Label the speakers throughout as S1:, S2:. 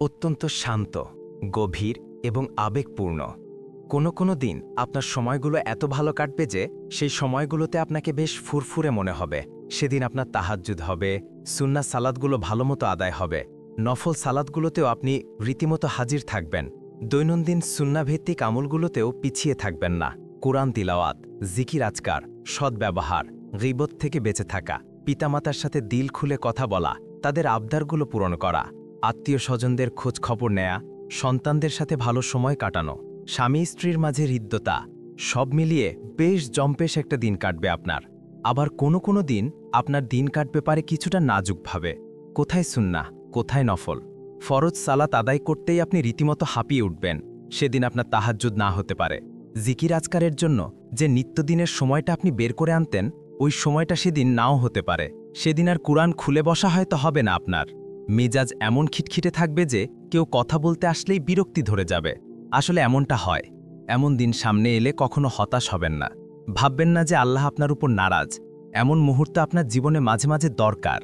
S1: অত্যন্ত শান্ত, গভীর এবং আবেগপূর্ণ। কোনো দিন আপনার সময়গুলো এত ভালো কাটবে যে সেই সময়গুলোতে আপনাকে বেশ ফুরফুরে মনে হবে। সেদিন আপনার তাহাজ্জুদ হবে, সুন্নাহ সালাতগুলো ভালোমতো আদায় হবে, নফল সালাতগুলোতেও আপনি রীতিমতো হাজির থাকবেন। দৈনন্দিন সুন্নাভিত্তিক আমলগুলোতেও পিছিয়ে থাকবেন না। কোরআন তিলাওয়াত, জিকির আজকার, সদ্ব্যবহার, গীবত থেকে বেঁচে থাকা, পিতামাতার সাথে দিল খুলে কথা বলা, তাদের আবদারগুলো পূরণ করা, আত্মীয় স্বজনদের খোঁজ খবর নেয়া, সন্তানদের সাথে ভালো সময় কাটানো, স্বামী স্ত্রীর মাঝে হৃদ্যতা, সব মিলিয়ে বেশ জম্পেশ একটা দিন কাটবে আপনার। আবার কোনো দিন আপনার দিন কাটবে পারে কিছুটা নাজুকভাবে। কোথায় সুন্নাহ, কোথায় নফল? ফরজ সালাত আদায় করতেই আপনি রীতিমতো হাঁপিয়ে উঠবেন। সেদিন আপনার তাহাজ্জুদ না হতে পারে। জিকির আজকারের জন্য যে নিত্যদিনের সময়টা আপনি বের করে আনতেন, ওই সময়টা সেদিন নাও হতে পারে। সেদিন আর কুরআন খুলে বসা হয়তো হবে না আপনার। মেজাজ এমন খিটখিটে থাকবে যে কেউ কথা বলতে আসলেই বিরক্তি ধরে যাবে। আসলে এমনটা হয়। এমন দিন সামনে এলে কখনো হতাশ হবেন না। ভাববেন না যে আল্লাহ আপনার উপর নারাজ। এমন মুহূর্ত আপনার জীবনে মাঝে মাঝে দরকার।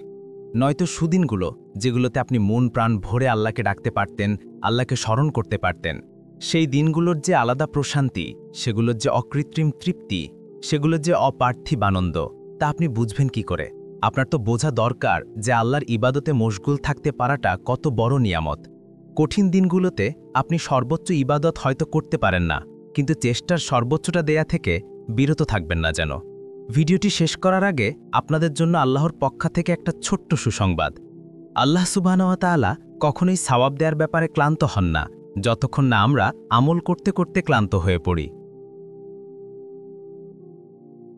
S1: নয়তো সুদিনগুলো, যেগুলোতে আপনি মন প্রাণ ভরে আল্লাহকে ডাকতে পারতেন, আল্লাহকে স্মরণ করতে পারতেন, সেই দিনগুলোর যে আলাদা প্রশান্তি, সেগুলোর যে অকৃত্রিম তৃপ্তি, সেগুলোর যে অপার্থিব আনন্দ, তা আপনি বুঝবেন কি করে? আপনার তো বোঝা দরকার যে আল্লাহর ইবাদতে মশগুল থাকতে পারাটা কত বড় নিয়ামত। কঠিন দিনগুলোতে আপনি সর্বোচ্চ ইবাদত হয়তো করতে পারেন না, কিন্তু চেষ্টার সর্বোচ্চটা দেয়া থেকে বিরত থাকবেন না যেন। ভিডিওটি শেষ করার আগে আপনাদের জন্য আল্লাহর পক্ষ থেকে একটা ছোট্ট সুসংবাদ। আল্লাহ সুবহানাহু ওয়া তাআলা কখনোই সওয়াব দেওয়ার ব্যাপারে ক্লান্ত হন না, যতক্ষণ না আমরা আমল করতে করতে ক্লান্ত হয়ে পড়ি।